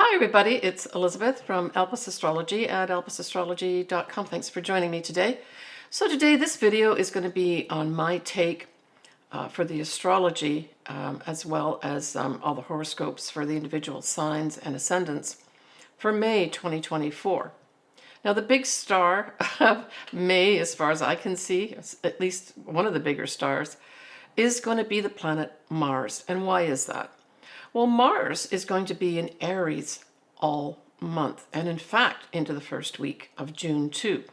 Hi everybody, it's Elizabeth from Elpis Astrology at elpisastrology.com. Thanks for joining me today. So today this video is going to be on my take for the astrology as well as all the horoscopes for the individual signs and ascendants for May 2024. Now the big star of May, as far as I can see, at least one of the bigger stars, is going to be the planet Mars. And why is that? Well, Mars is going to be in Aries all month, and in fact, into the first week of June too.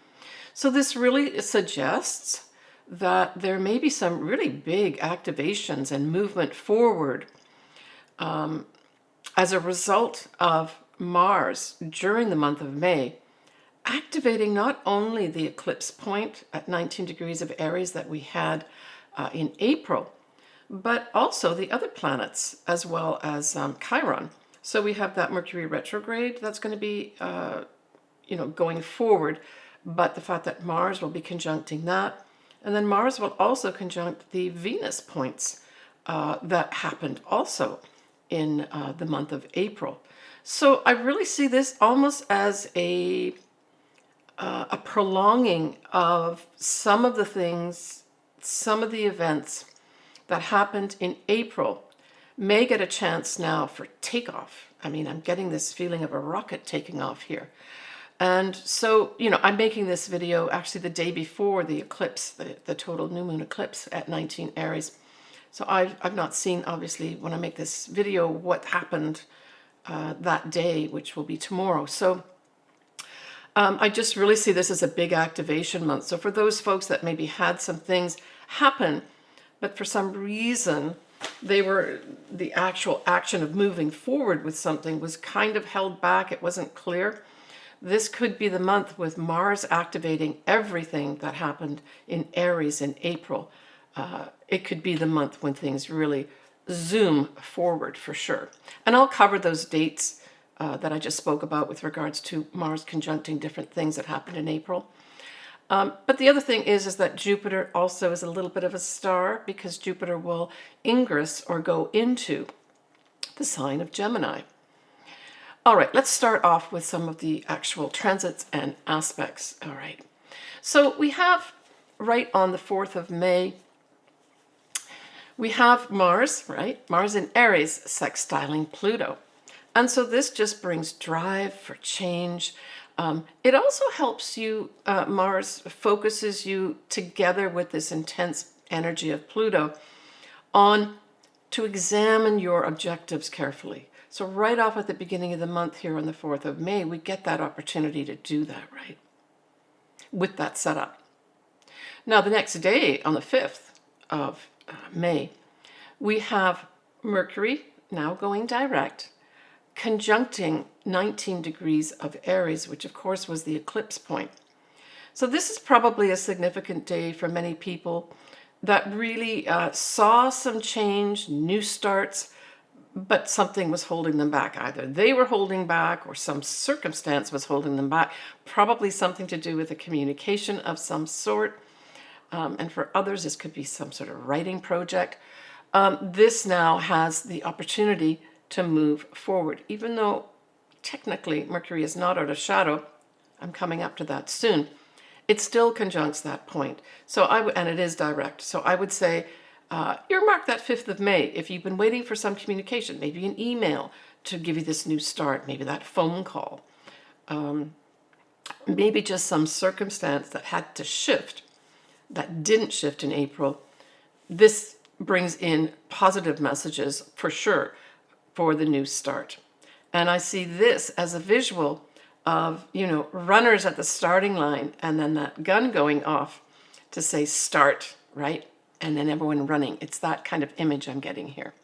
So this really suggests that there may be some really big activations and movement forward as a result of Mars during the month of May, activating not only the eclipse point at 19 degrees of Aries that we had in April, but also the other planets as well as Chiron. So we have that Mercury retrograde that's going to be, going forward, but the fact that Mars will be conjuncting that, and then Mars will also conjunct the Venus points that happened also in the month of April. So I really see this almost as a prolonging of some of the things, some of the events that happened in April may get a chance now for takeoff. I mean, I'm getting this feeling of a rocket taking off here. And so, I'm making this video actually the day before the eclipse, the total new moon eclipse at 19 Aries. So I've not seen, obviously, when I make this video, what happened that day, which will be tomorrow. So I just really see this as a big activation month. So for those folks that maybe had some things happen, but for some reason the actual action of moving forward with something was kind of held back, it wasn't clear. This could be the month with Mars activating everything that happened in Aries in April. It could be the month when things really zoom forward for sure. And I'll cover those dates that I just spoke about with regards to Mars conjuncting different things that happened in April. But the other thing is that Jupiter also is a little bit of a star, because Jupiter will ingress or go into the sign of Gemini. All right, let's start off with some of the actual transits and aspects. All right, so we have right on the 4th of May, we have Mars, right? Mars in Aries sextiling Pluto. And so this just brings drive for change. It also helps you, Mars focuses you together with this intense energy of Pluto on to examine your objectives carefully. So right off at the beginning of the month here on the 4th of May, we get that opportunity to do that, right? With that setup. Now the next day on the 5th of May, we have Mercury now going direct, conjuncting 19 degrees of Aries, which of course was the eclipse point. So this is probably a significant day for many people that really saw some change, new starts, but something was holding them back. Either they were holding back or some circumstance was holding them back, probably something to do with a communication of some sort. And for others, this could be some sort of writing project. This now has the opportunity to move forward, even though technically Mercury is not out of shadow. I'm coming up to that soon. It still conjuncts that point. So and it is direct. So I would say earmark that 5th of May. If you've been waiting for some communication, maybe an email to give you this new start, maybe that phone call, maybe just some circumstance that had to shift, that didn't shift in April. This brings in positive messages for sure for the new start. And I see this as a visual of, runners at the starting line and then that gun going off to say start, right? And then everyone running. It's that kind of image I'm getting here.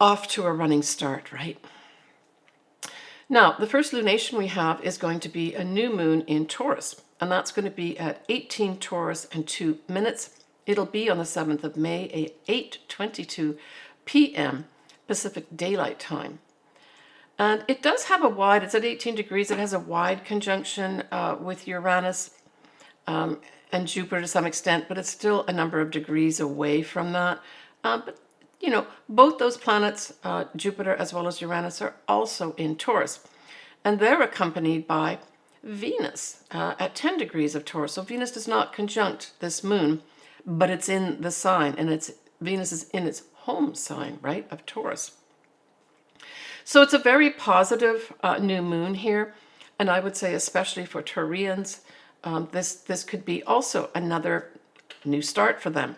Off to a running start, right? Now, the first lunation we have is going to be a new moon in Taurus, and that's going to be at 18 Taurus and 2 minutes. It'll be on the 7th of May at 8:22 p.m. Pacific Daylight Time. And it does have it's at 18 degrees, it has a wide conjunction with Uranus and Jupiter to some extent, but it's still a number of degrees away from that. But both those planets, Jupiter as well as Uranus, are also in Taurus. And they're accompanied by Venus at 10 degrees of Taurus. So Venus does not conjunct this moon, but it's in the sign, and Venus is in its home sign, right, of Taurus. So it's a very positive new moon here, and I would say especially for Taurians, this could be also another new start for them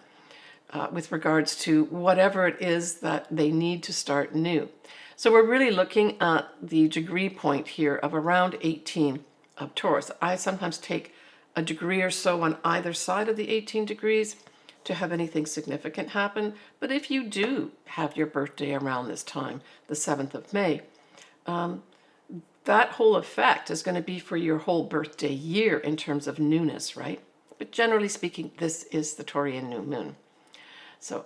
with regards to whatever it is that they need to start new. So we're really looking at the degree point here of around 18 of Taurus. I sometimes take a degree or so on either side of the 18 degrees to have anything significant happen. But if you do have your birthday around this time, the 7th of May, that whole effect is going to be for your whole birthday year in terms of newness, right? But generally speaking, this is the Taurian new moon. So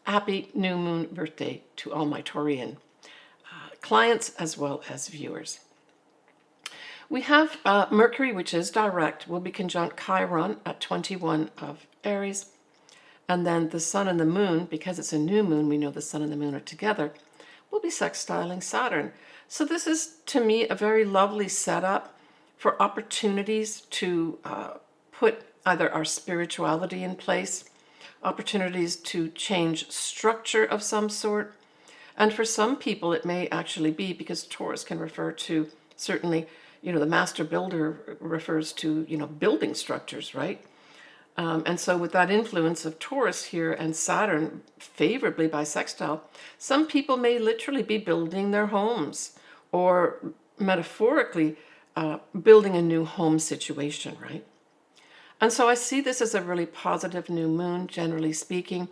happy new moon birthday to all my Taurian clients as well as viewers. We have Mercury, which is direct, will be conjunct Chiron at 21 of Aries. And then the sun and the moon, because it's a new moon, we know the sun and the moon are together, will be sextiling Saturn. So this is, to me, a very lovely setup for opportunities to put either our spirituality in place, opportunities to change structure of some sort. And for some people, it may actually be, because Taurus can refer to, certainly, the master builder refers to, building structures, right? And so with that influence of Taurus here and Saturn favorably by sextile, some people may literally be building their homes, or metaphorically building a new home situation, right? And so I see this as a really positive new moon, generally speaking.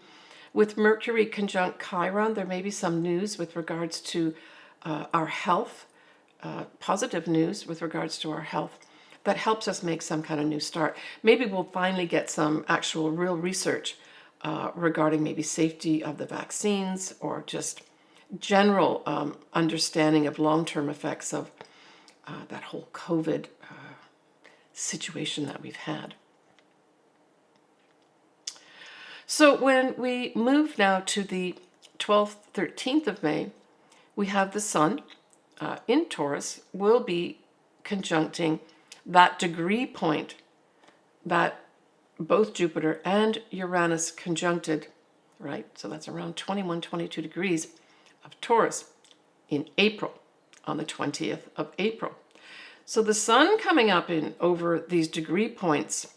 With Mercury conjunct Chiron, there may be some news with regards to our health, positive news with regards to our health, that helps us make some kind of new start. Maybe we'll finally get some actual real research regarding maybe safety of the vaccines, or just general understanding of long-term effects of that whole COVID situation that we've had. So when we move now to the 12th, 13th of May, we have the sun in Taurus will be conjuncting that degree point that both Jupiter and Uranus conjuncted, right? So that's around 21, 22 degrees of Taurus in April, on the 20th of April. So the sun coming up in over these degree points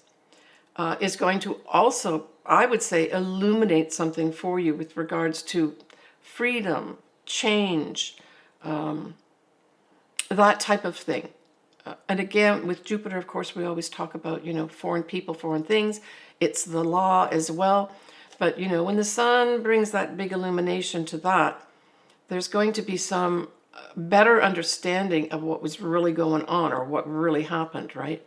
is going to also, I would say, illuminate something for you with regards to freedom, change, that type of thing. And again, with Jupiter, of course, we always talk about, foreign people, foreign things. It's the law as well. But, when the sun brings that big illumination to that, there's going to be some better understanding of what was really going on, or what really happened, right?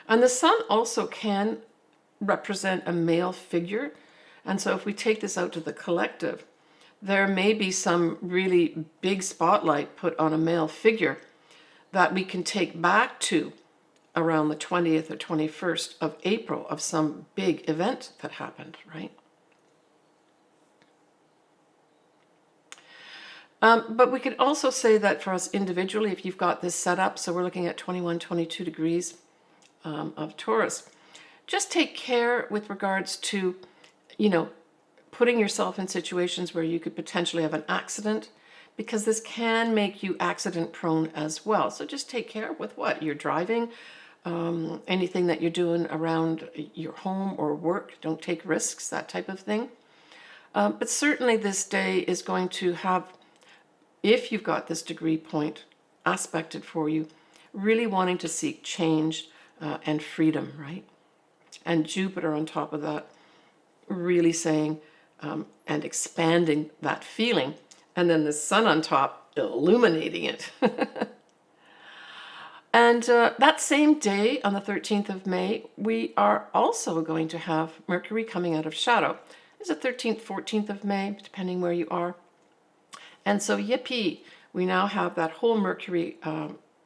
And the sun also can represent a male figure. And so if we take this out to the collective, there may be some really big spotlight put on a male figure that we can take back to around the 20th or 21st of April of some big event that happened, right? But we could also say that for us individually, if you've got this set up, so we're looking at 21, 22 degrees of Taurus, just take care with regards to, putting yourself in situations where you could potentially have an accident, because this can make you accident prone as well. So just take care with what you're driving, anything that you're doing around your home or work. Don't take risks, that type of thing. But certainly this day is going to have, if you've got this degree point aspected for you, really wanting to seek change and freedom, right? And Jupiter on top of that, really saying and expanding that feeling. And then the sun on top, illuminating it. And that same day, on the 13th of May, we are also going to have Mercury coming out of shadow. It's the 13th, 14th of May, depending where you are. And so, yippee, we now have that whole Mercury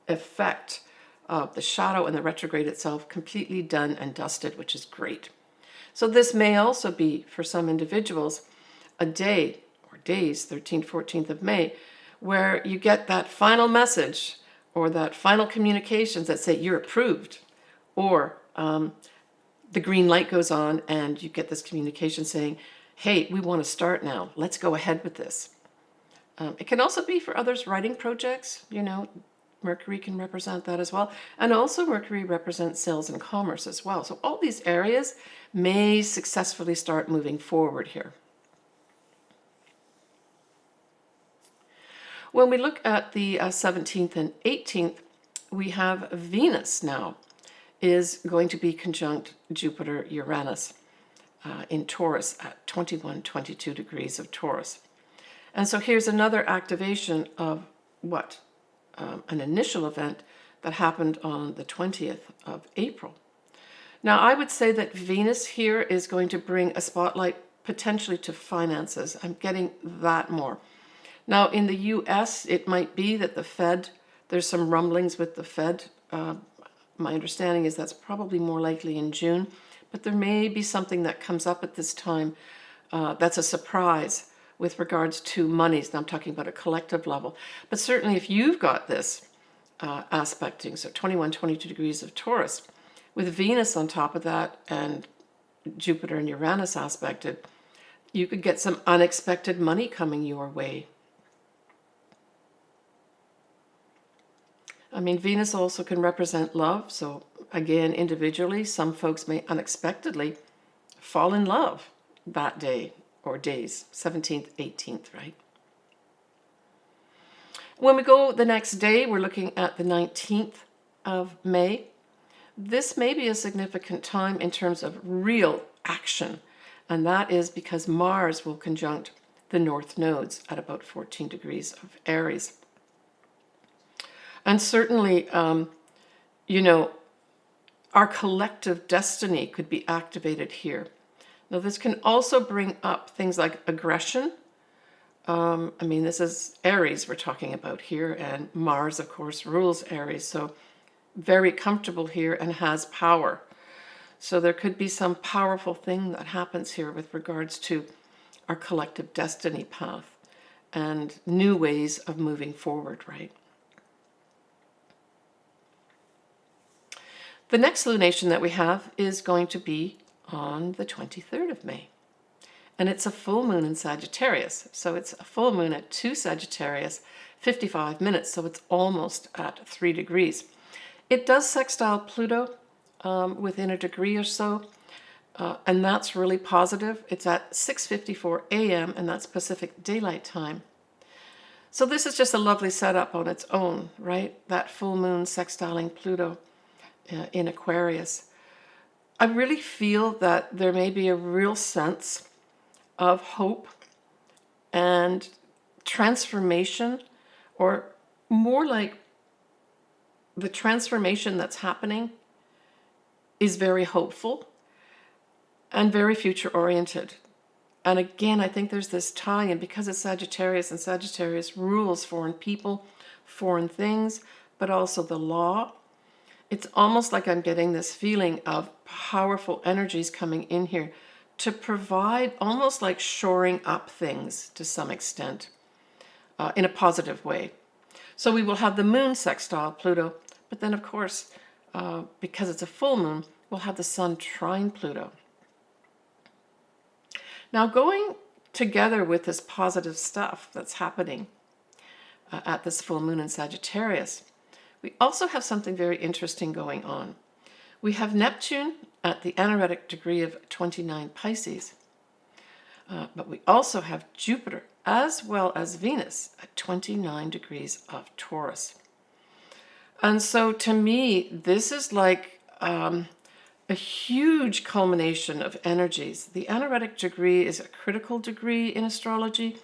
effect of the shadow and the retrograde itself completely done and dusted, which is great. So this may also be, for some individuals, a day or days, 13th, 14th of May, where you get that final message or that final communications that say you're approved, or the green light goes on and you get this communication saying, hey, we want to start now. Let's go ahead with this. It can also be for others writing projects, Mercury can represent that as well. And also Mercury represents sales and commerce as well. So all these areas may successfully start moving forward here. When we look at the 17th and 18th, we have Venus now is going to be conjunct Jupiter, Uranus in Taurus at 21, 22 degrees of Taurus. And so here's another activation of what? An initial event that happened on the 20th of April. Now, I would say that Venus here is going to bring a spotlight potentially to finances. I'm getting that more. Now, in the US, it might be that the Fed, there's some rumblings with the Fed. My understanding is that's probably more likely in June, but there may be something that comes up at this time that's a surprise with regards to monies. Now I'm talking about a collective level. But certainly if you've got this aspecting, so 21, 22 degrees of Taurus, with Venus on top of that and Jupiter and Uranus aspected, you could get some unexpected money coming your way. I mean, Venus also can represent love. So again, individually, some folks may unexpectedly fall in love that day or days, 17th, 18th, right? When we go the next day, we're looking at the 19th of May. This may be a significant time in terms of real action. And that is because Mars will conjunct the north nodes at about 14 degrees of Aries. And certainly, our collective destiny could be activated here. Now, this can also bring up things like aggression. This is Aries we're talking about here, and Mars, of course, rules Aries, so very comfortable here and has power. So there could be some powerful thing that happens here with regards to our collective destiny path and new ways of moving forward, right? The next lunation that we have is going to be on the 23rd of May. And it's a full moon in Sagittarius. So it's a full moon at 2 Sagittarius, 55 minutes. So it's almost at 3 degrees. It does sextile Pluto within a degree or so. And that's really positive. It's at 6:54 a.m. and that's Pacific Daylight Time. So this is just a lovely setup on its own, right? That full moon sextiling Pluto in Aquarius. I really feel that there may be a real sense of hope and transformation, or more like the transformation that's happening is very hopeful and very future oriented. And again, I think there's this tie in because it's Sagittarius, and Sagittarius rules foreign people, foreign things, but also the law. It's almost like I'm getting this feeling of powerful energies coming in here to provide almost like shoring up things to some extent in a positive way. So we will have the moon sextile Pluto, but then of course, because it's a full moon, we'll have the sun trine Pluto. Now going together with this positive stuff that's happening at this full moon in Sagittarius, we also have something very interesting going on. We have Neptune at the anaretic degree of 29 Pisces, but we also have Jupiter as well as Venus at 29 degrees of Taurus. And so to me, this is like a huge culmination of energies. The anaretic degree is a critical degree in astrology.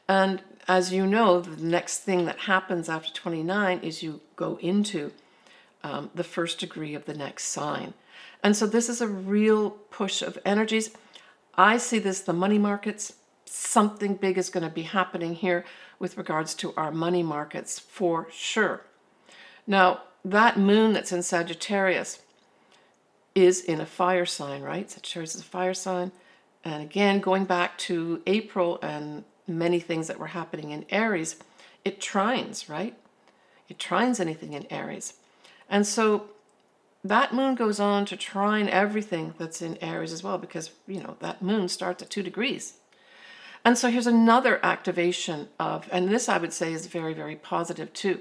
And as you know, the next thing that happens after 29 is you go into the first degree of the next sign. And so this is a real push of energies. I see this, the money markets, something big is going to be happening here with regards to our money markets for sure. Now, that moon that's in Sagittarius is in a fire sign, right? Sagittarius is a fire sign. And again, going back to April and many things that were happening in Aries, it trines, right? It trines anything in Aries. And so that moon goes on to trine everything that's in Aries as well, because, you know, that moon starts at 2 degrees. And so here's another activation of, and this I would say is very, very positive too.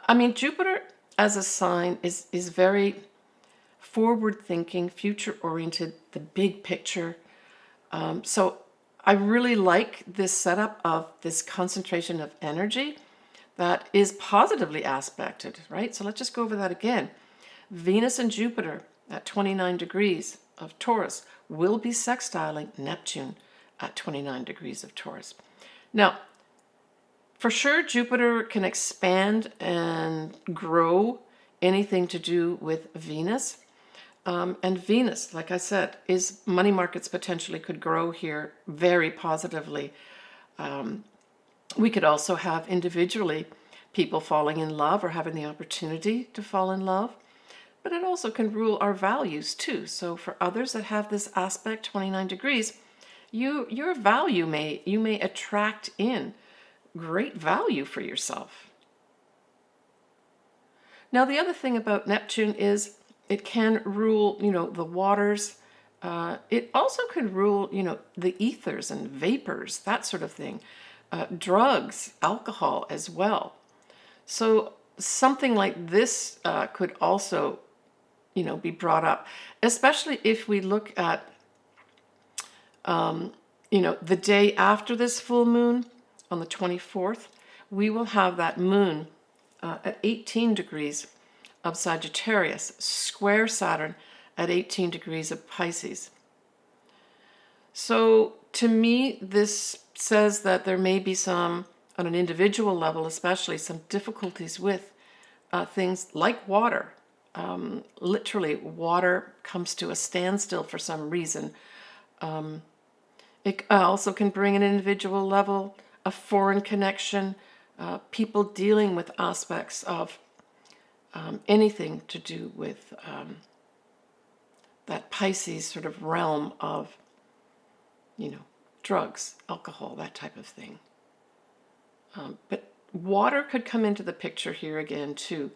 I mean, Jupiter as a sign is very forward thinking, future oriented, the big picture. So I really like this setup of this concentration of energy that is positively aspected, right? So let's just go over that again. Venus and Jupiter at 29 degrees of Taurus will be sextiling Neptune at 29 degrees of Taurus. Now, for sure, Jupiter can expand and grow anything to do with Venus. And Venus, like I said, is money markets potentially could grow here very positively. We could also have individually people falling in love or having the opportunity to fall in love. But it also can rule our values too. So for others that have this aspect, 29 degrees, your value you may attract in great value for yourself. Now, the other thing about Neptune is it can rule, you know, the waters. It also can rule, you know, the ethers and vapors, that sort of thing. Drugs, alcohol as well. So something like this could also, you know, be brought up, especially if we look at, you know, the day after this full moon on the 24th, we will have that moon at 18 degrees of Sagittarius, square Saturn at 18 degrees of Pisces. So to me, this says that there may be some, on an individual level especially, some difficulties with things like water. Literally, water comes to a standstill for some reason. It also can bring an individual level, a foreign connection, people dealing with aspects of anything to do with that Pisces sort of realm of, you know, drugs, alcohol, that type of thing. But water could come into the picture here again too,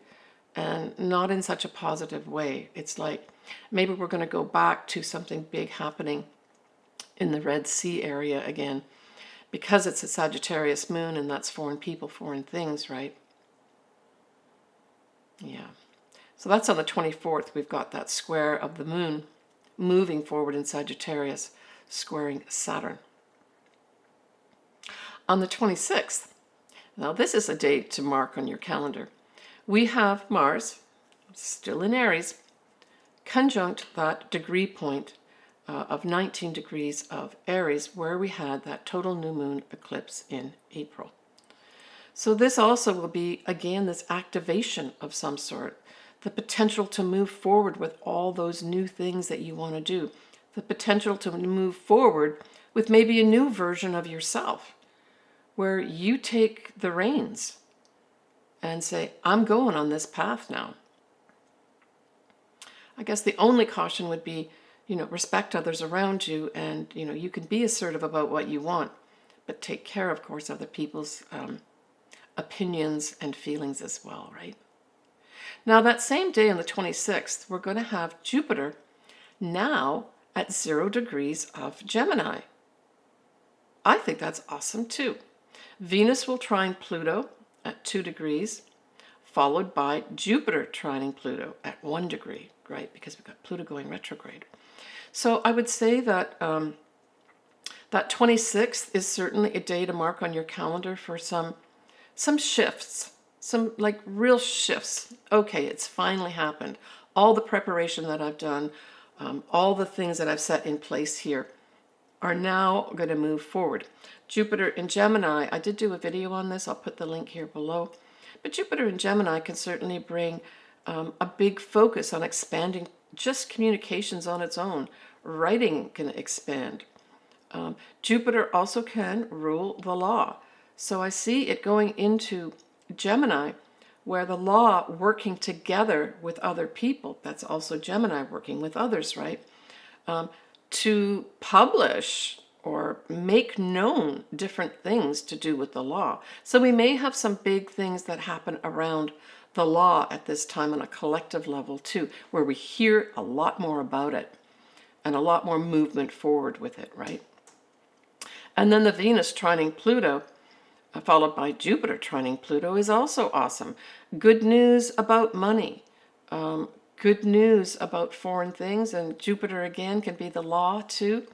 and not in such a positive way. It's like maybe we're going to go back to something big happening in the Red Sea area again, because it's a Sagittarius moon and that's foreign people, foreign things, right? Yeah. So that's on the 24th. We've got that square of the moon moving forward in Sagittarius, squaring Saturn. On the 26th, now this is a date to mark on your calendar, we have Mars, still in Aries, conjunct that degree point of 19 degrees of Aries, where we had that total new moon eclipse in April. So this also will be, again, this activation of some sort, the potential to move forward with all those new things that you want to do, the potential to move forward with maybe a new version of yourself, where you take the reins and say, I'm going on this path now. I guess the only caution would be, you know, respect others around you, and, you know, you can be assertive about what you want, but take care, of course, of other people's opinions and feelings as well, right? Now, that same day on the 26th, we're going to have Jupiter now at 0 degrees of Gemini. I think that's awesome too. Venus will trine Pluto at 2 degrees, followed by Jupiter trining Pluto at 1 degree, right? Because we've got Pluto going retrograde. So I would say that that 26th is certainly a day to mark on your calendar for some shifts, some like real shifts. Okay, it's finally happened. All the preparation that I've done, all the things that I've set in place here are now going to move forward. Jupiter in Gemini, I did do a video on this. I'll put the link here below. But Jupiter in Gemini can certainly bring a big focus on expanding just communications on its own. Writing can expand. Jupiter also can rule the law. So I see it going into Gemini where the law working together with other people, that's also Gemini working with others, right? To publish or make known different things to do with the law. So we may have some big things that happen around the law at this time on a collective level too, where we hear a lot more about it and a lot more movement forward with it, right? And then the Venus trining Pluto, followed by Jupiter trining Pluto, is also awesome. Good news about money. Good news about foreign things, and Jupiter again can be the law too.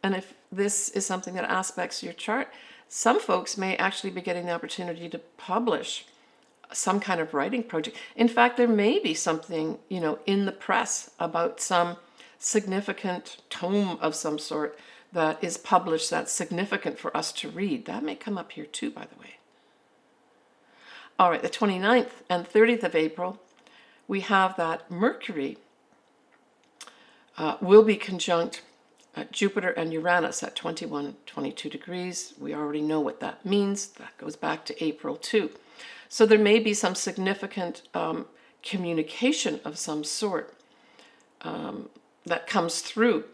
And if this is something that aspects your chart, some folks may actually be getting the opportunity to publish some kind of writing project. In fact, there may be something, in the press about some significant tome of some sort that is published that's significant for us to read. That may come up here too, by the way. All right, the 29th and 30th of April, we have that Mercury will be conjunct Jupiter and Uranus at 21, 22 degrees. We already know what that means. That goes back to April too. So there may be some significant communication of some sort that comes through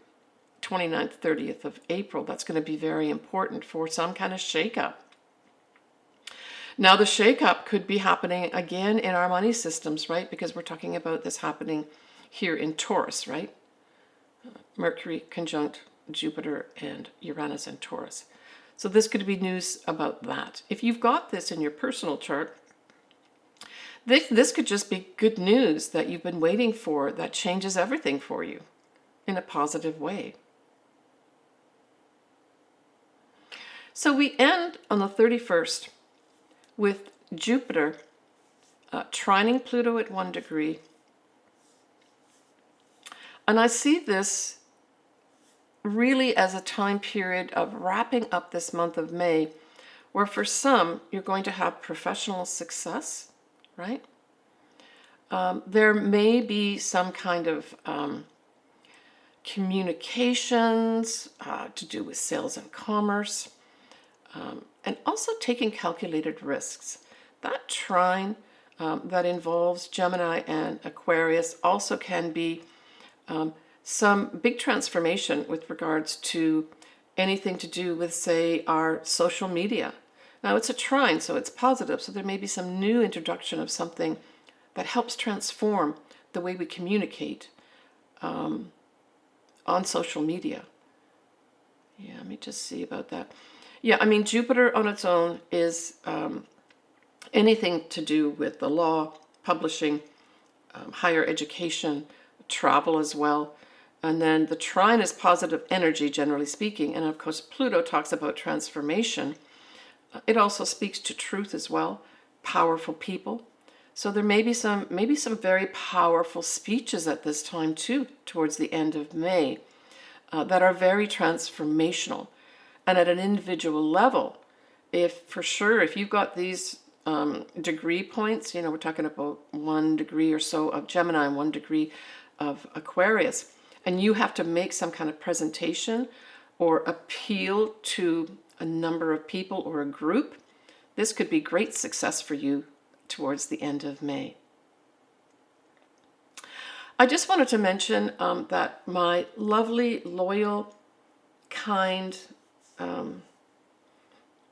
29th, 30th of April. That's going to be very important for some kind of shakeup. Now, the shakeup could be happening again in our money systems, right? Because we're talking about this happening here in Taurus, right? Mercury conjunct Jupiter and Uranus and Taurus. So this could be news about that. If you've got this in your personal chart, this could just be good news that you've been waiting for that changes everything for you in a positive way. So we end on the 31st with Jupiter trining Pluto at 1 degree. And I see this really as a time period of wrapping up this month of May, where for some, you're going to have professional success, right? There may be some kind of communications to do with sales and commerce, and also taking calculated risks. That trine that involves Gemini and Aquarius also can be some big transformation with regards to anything to do with, say, our social media. Now, it's a trine, so it's positive, so there may be some new introduction of something that helps transform the way we communicate on social media. Yeah, let me just see about that. Yeah, I mean, Jupiter on its own is anything to do with the law, publishing, higher education, travel as well. And then the trine is positive energy, generally speaking. And of course, Pluto talks about transformation. It also speaks to truth as well, powerful people. So there may be some very powerful speeches at this time too, towards the end of May, that are very transformational. And at an individual level, if you've got these degree points, we're talking about 1 degree or so of Gemini and 1 degree of Aquarius, and you have to make some kind of presentation or appeal to a number of people or a group, this could be great success for you towards the end of May. I just wanted to mention that my lovely, loyal, kind,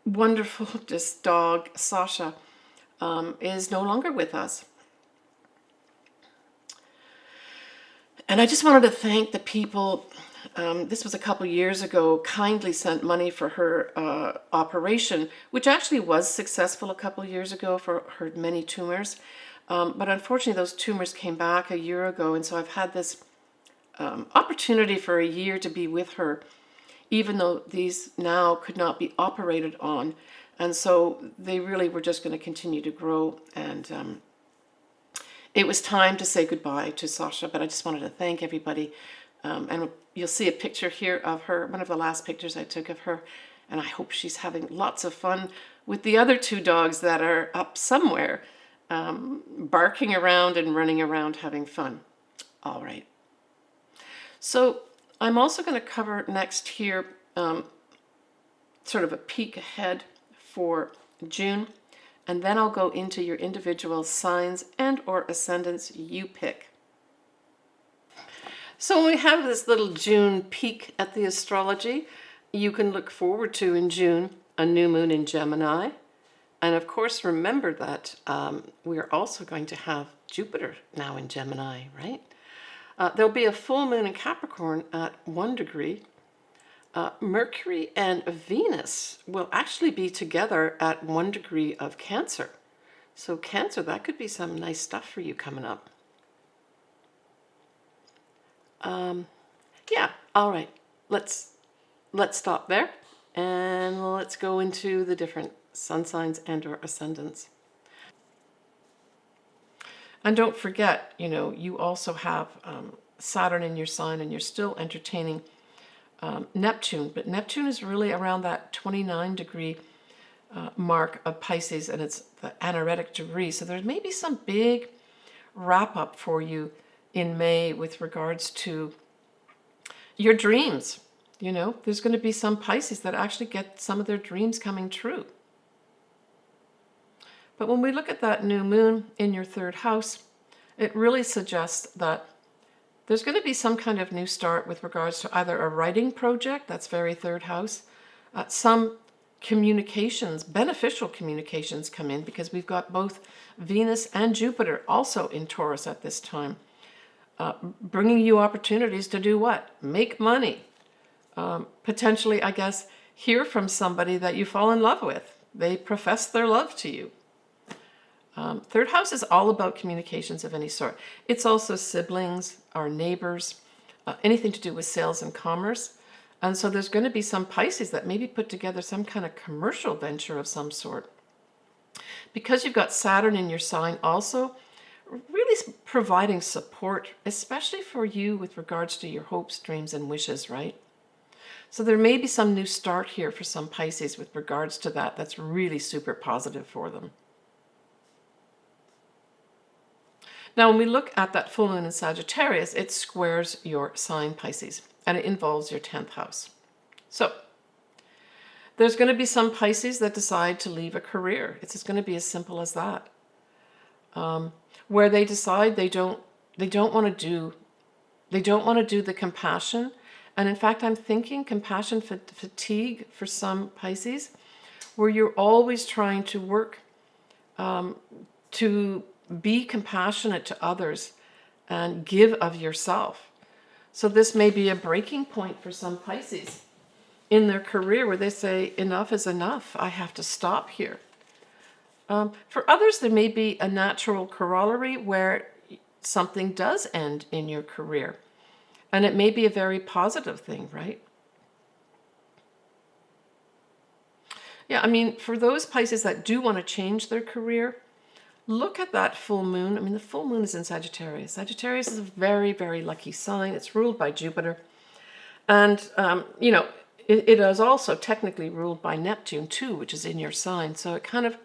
wonderful just dog, Sasha, is no longer with us. And I just wanted to thank the people, this was a couple years ago, kindly sent money for her operation, which actually was successful a couple years ago for her many tumors. But unfortunately, those tumors came back a year ago, and so I've had this opportunity for a year to be with her, even though these now could not be operated on. And so they really were just going to continue to grow, and it was time to say goodbye to Sasha, but I just wanted to thank everybody. And you'll see a picture here of her, one of the last pictures I took of her, and I hope she's having lots of fun with the other 2 dogs that are up somewhere, barking around and running around having fun. All right. So I'm also going to cover next here sort of a peek ahead for June. and then I'll go into your individual signs and or ascendants you pick. So when we have this little June peek at the astrology, you can look forward to in June a new moon in Gemini. And of course, remember that we're also going to have Jupiter now in Gemini, right? There'll be a full moon in Capricorn at 1 degree. Mercury and Venus will actually be together at 1 degree of Cancer. So Cancer, that could be some nice stuff for you coming up. Yeah, all right. Let's stop there and let's go into the different sun signs and or ascendants. And don't forget, you also have Saturn in your sign, and you're still entertaining Neptune. But Neptune is really around that 29 degree mark of Pisces, and it's the anaretic degree. So there may be some big wrap up for you in May with regards to your dreams. There's going to be some Pisces that actually get some of their dreams coming true. But when we look at that new moon in your 3rd house, it really suggests that there's going to be some kind of new start with regards to either a writing project, that's very 3rd house, some communications, beneficial communications come in, because we've got both Venus and Jupiter also in Taurus at this time, bringing you opportunities to do what? Make money. Potentially, I guess, hear from somebody that you fall in love with. They profess their love to you. 3rd house is all about communications of any sort. It's also siblings, our neighbors, anything to do with sales and commerce. And so there's going to be some Pisces that maybe put together some kind of commercial venture of some sort. Because you've got Saturn in your sign also, really providing support, especially for you with regards to your hopes, dreams, and wishes, right? So there may be some new start here for some Pisces with regards to that. That's really super positive for them. Now, when we look at that full moon in Sagittarius, it squares your sign Pisces, and it involves your 10th house. So there's going to be some Pisces that decide to leave a career. It's just going to be as simple as that. Where they decide they don't want to do the compassion. And in fact, I'm thinking compassion fatigue for some Pisces, where you're always trying to work to be compassionate to others and give of yourself. So this may be a breaking point for some Pisces in their career where they say, enough is enough. I have to stop here. For others, there may be a natural corollary where something does end in your career. And it may be a very positive thing, right? Yeah, I mean, for those Pisces that do want to change their career, look at that full moon. I mean, the full moon is in Sagittarius. Sagittarius is a very, very lucky sign. It's ruled by Jupiter. And, it is also technically ruled by Neptune too, which is in your sign. So it kind of,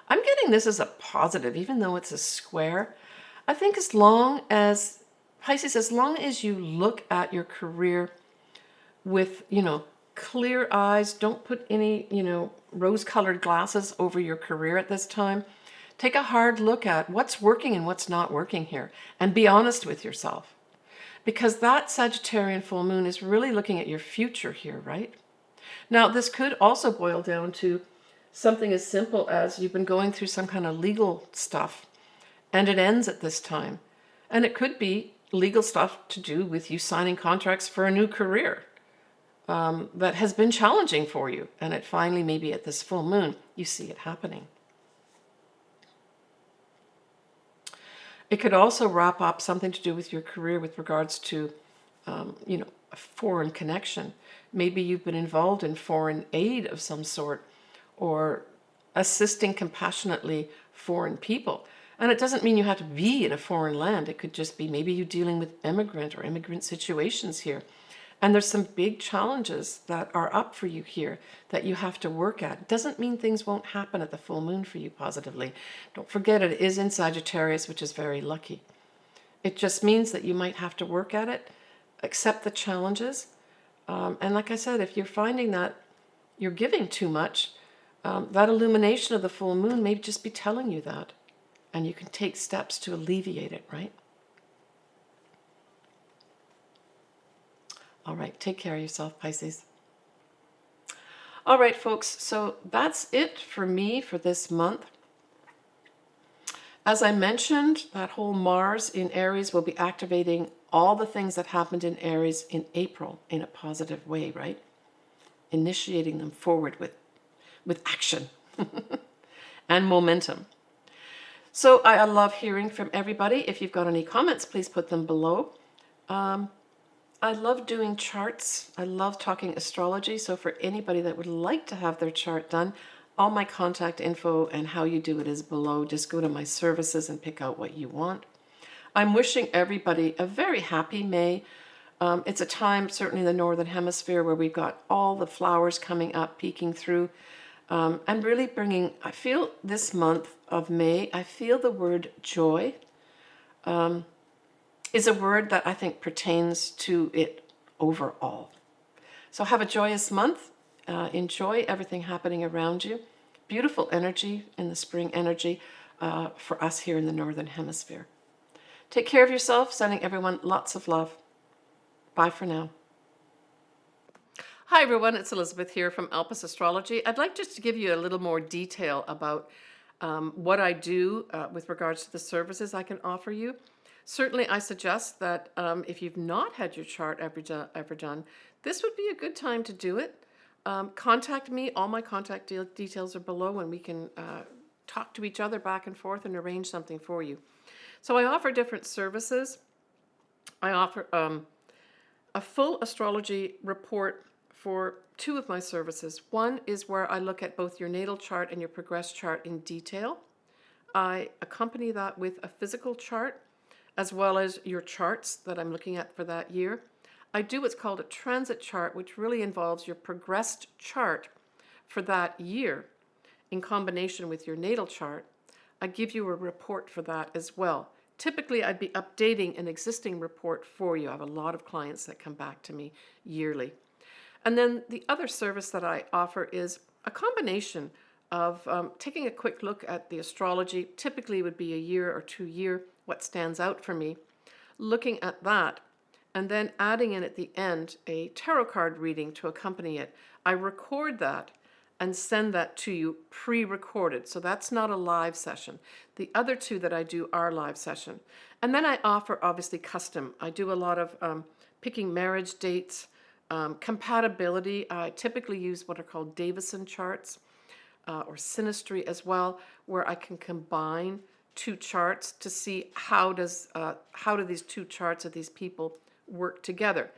I'm getting this as a positive, even though it's a square. I think as long as, Pisces, as long as you look at your career with, clear eyes, don't put any, rose-colored glasses over your career at this time. Take a hard look at what's working and what's not working here, and be honest with yourself. Because that Sagittarian full moon is really looking at your future here, right? Now, this could also boil down to something as simple as you've been going through some kind of legal stuff, and it ends at this time. And it could be legal stuff to do with you signing contracts for a new career that has been challenging for you. And it finally, maybe at this full moon, you see it happening. It could also wrap up something to do with your career with regards to, a foreign connection. Maybe you've been involved in foreign aid of some sort, or assisting compassionately foreign people. And it doesn't mean you have to be in a foreign land. It could just be maybe you're dealing with immigrant situations here. And there's some big challenges that are up for you here that you have to work at. It doesn't mean things won't happen at the full moon for you positively. Don't forget, it is in Sagittarius, which is very lucky. It just means that you might have to work at it, accept the challenges. And like I said, if you're finding that you're giving too much, that illumination of the full moon may just be telling you that. And you can take steps to alleviate it, right? All right, take care of yourself, Pisces. All right, folks, so that's it for me for this month. As I mentioned, that whole Mars in Aries will be activating all the things that happened in Aries in April in a positive way, right? Initiating them forward with action and momentum. So I love hearing from everybody. If you've got any comments, please put them below. I love doing charts. I love talking astrology. So for anybody that would like to have their chart done, all my contact info and how you do it is below. Just go to my services and pick out what you want. I'm wishing everybody a very happy May. It's a time, certainly in the Northern Hemisphere, where we've got all the flowers coming up, peeking through. I'm really bringing, I feel this month of May, I feel the word joy is a word that I think pertains to it overall. So have a joyous month. Enjoy everything happening around you. Beautiful energy in the spring energy for us here in the Northern Hemisphere. Take care of yourself, sending everyone lots of love. Bye for now. Hi everyone, it's Elizabeth here from Alpus Astrology. I'd like just to give you a little more detail about what I do with regards to the services I can offer you. Certainly, I suggest that if you've not had your chart ever done, this would be a good time to do it. Contact me. All my contact details are below, and we can talk to each other back and forth and arrange something for you. So I offer different services. I offer a full astrology report for two of my services. One is where I look at both your natal chart and your progress chart in detail. I accompany that with a physical chart, as well as your charts that I'm looking at for that year. I do what's called a transit chart, which really involves your progressed chart for that year in combination with your natal chart. I give you a report for that as well. Typically, I'd be updating an existing report for you. I have a lot of clients that come back to me yearly. And then the other service that I offer is a combination of taking a quick look at the astrology. Typically would be a year or 2 year, what stands out for me, looking at that, and then adding in at the end a tarot card reading to accompany it. I record that and send that to you pre-recorded. So that's not a live session. The other two that I do are live session. And then I offer obviously custom. I do a lot of picking marriage dates, compatibility. I typically use what are called Davison charts or synastry as well, where I can combine two charts to see how do these two charts of these people work together.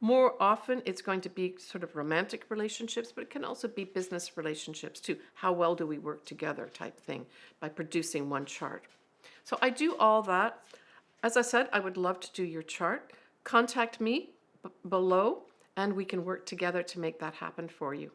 More often it's going to be sort of romantic relationships, but it can also be business relationships too. How well do we work together type thing by producing one chart. So I do all that. As I said, I would love to do your chart. Contact me below and we can work together to make that happen for you.